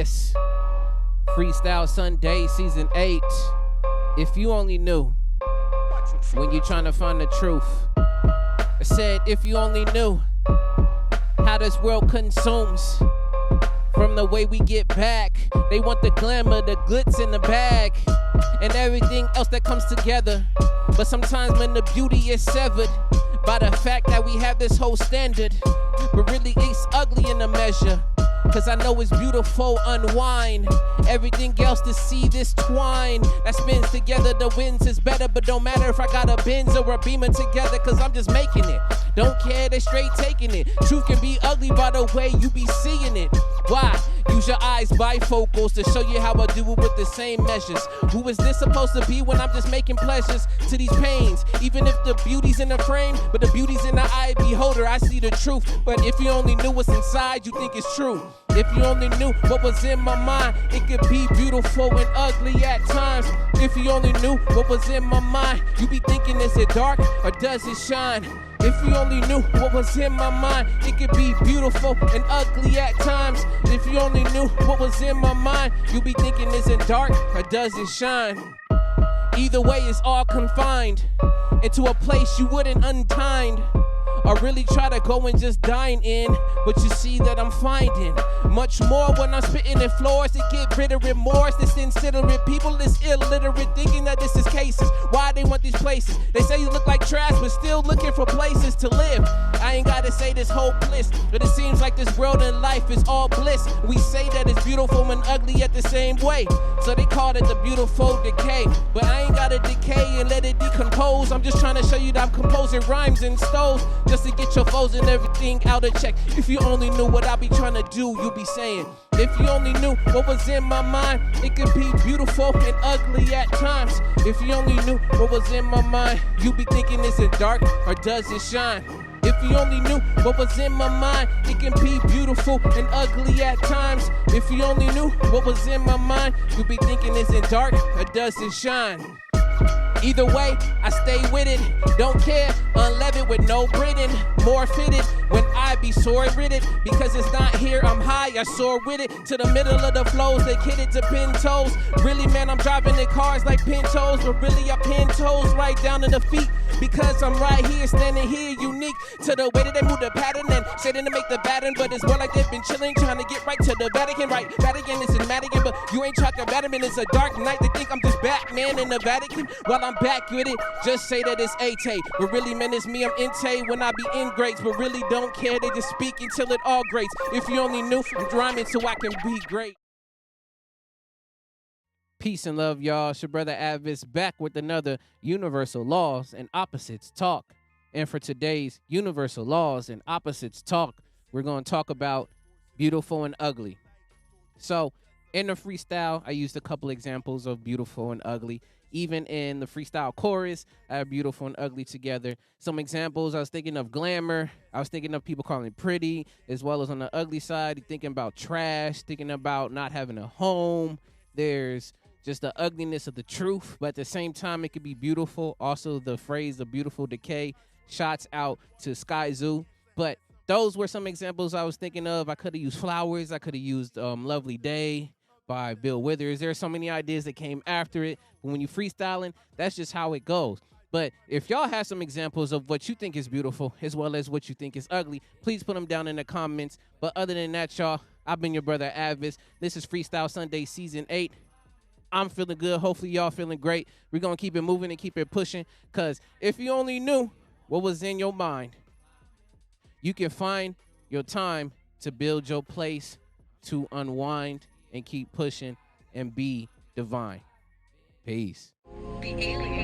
A.D.V.I.S.S. Freestyle Sundays, Season 8. If you only knew when you're trying to find the truth. I said, if you only knew how this world consumes from the way we get back. They want the glamour, the glitz in the bag, and everything else that comes together. But sometimes when the beauty is severed by the fact that we have this whole standard, but really it's ugly in the measure. Cause I know it's beautiful, unwind. Everything else to see this twine that spins together, the winds is better. But don't matter if I got a Benz or a Beamer together, cause I'm just making it. Don't care, they straight taking it. Truth can be ugly by the way you be seeing it. Why? Use your eyes bifocals to show you how I do it with the same measures. Who is this supposed to be when I'm just making pleasures to these pains? Even if the beauty's in the frame, but the beauty's in the eye beholder, I see the truth. But if you only knew what's inside, you think it's true. If you only knew what was in my mind, it could be beautiful and ugly at times. If you only knew what was in my mind, you be thinking, is it dark or does it shine? If you only knew what was in my mind, it could be beautiful and ugly at times. If you only knew what was in my mind, you be thinking, is it dark or does it shine? Either way, it's all confined into a place you wouldn't untied. I really try to go and just dine in, but you see that I'm finding much more when I'm spitting in floors to get rid of remorse. This inconsiderate people is illiterate, thinking that this is cases. Why they want these places? They say you look like trash, but still looking for places to live. I ain't gotta say this whole bliss, but it seems like this world and life is all bliss. We say that it's beautiful and ugly at the same way, so they call it the beautiful decay. But I ain't gotta decay and let it decompose. I'm just trying to show you that I'm composing rhymes in stoves, just to get your foes and everything out of check. If you only knew what I be trying to do, you be saying. If you only knew what was in my mind, it could be beautiful and ugly at times. If you only knew what was in my mind, you be thinking, is it dark or does it shine? If you only knew what was in my mind, it can be beautiful and ugly at times. If you only knew what was in my mind, you be thinking, is it dark or does it shine? Either way, I stay with it. Don't care, unleavened with no Britain. More fitted when I be sore with it. Because it's not here, I'm high, I soar with it. To the middle of the flows, they kid it to Pintos. Really, man, I'm driving the cars like Pintos. But really, I pin toes right down to the feet. Because I'm right here, standing here, unique to the way that they move the pattern and shading to make the pattern. But it's more like they've been chilling, trying to get right to the Vatican. Right, Vatican is in Madigan, but you ain't talking about him. And it's a dark night, they think I'm just Batman in the Vatican. While I'm back with it, just say that it's A.T.V.I.S.S. But really, man, it's me, I'm Inte when I be in grades. But really don't care, they just speak until it all grates. If you only knew, I'm rhyming so I can be great. Peace and love, y'all. It's your brother A.D.V.I.S.S back with another Universal Laws and Opposites Talk. And for today's Universal Laws and Opposites Talk, we're going to talk about beautiful and ugly. So in the freestyle, I used a couple examples of beautiful and ugly. Even in the freestyle chorus, I have beautiful and ugly together. Some examples, I was thinking of glamour. I was thinking of people calling it pretty, as well as on the ugly side, thinking about trash, thinking about not having a home. There's just the ugliness of the truth, but at the same time, it could be beautiful. Also, the phrase, the beautiful decay, shots out to Sky Zoo. But those were some examples I was thinking of. I could have used flowers. I could have used Lovely Day by Bill Withers. There are so many ideas that came after it. But when you're freestyling, that's just how it goes. But if y'all have some examples of what you think is beautiful, as well as what you think is ugly, please put them down in the comments. But other than that, y'all, I've been your brother A.D.V.I.S.S. This is Freestyle Sundays Season 8. I'm feeling good. Hopefully y'all feeling great. We're going to keep it moving and keep it pushing, because if you only knew what was in your mind, you can find your time to build your place, to unwind and keep pushing and be divine. Peace. The alien.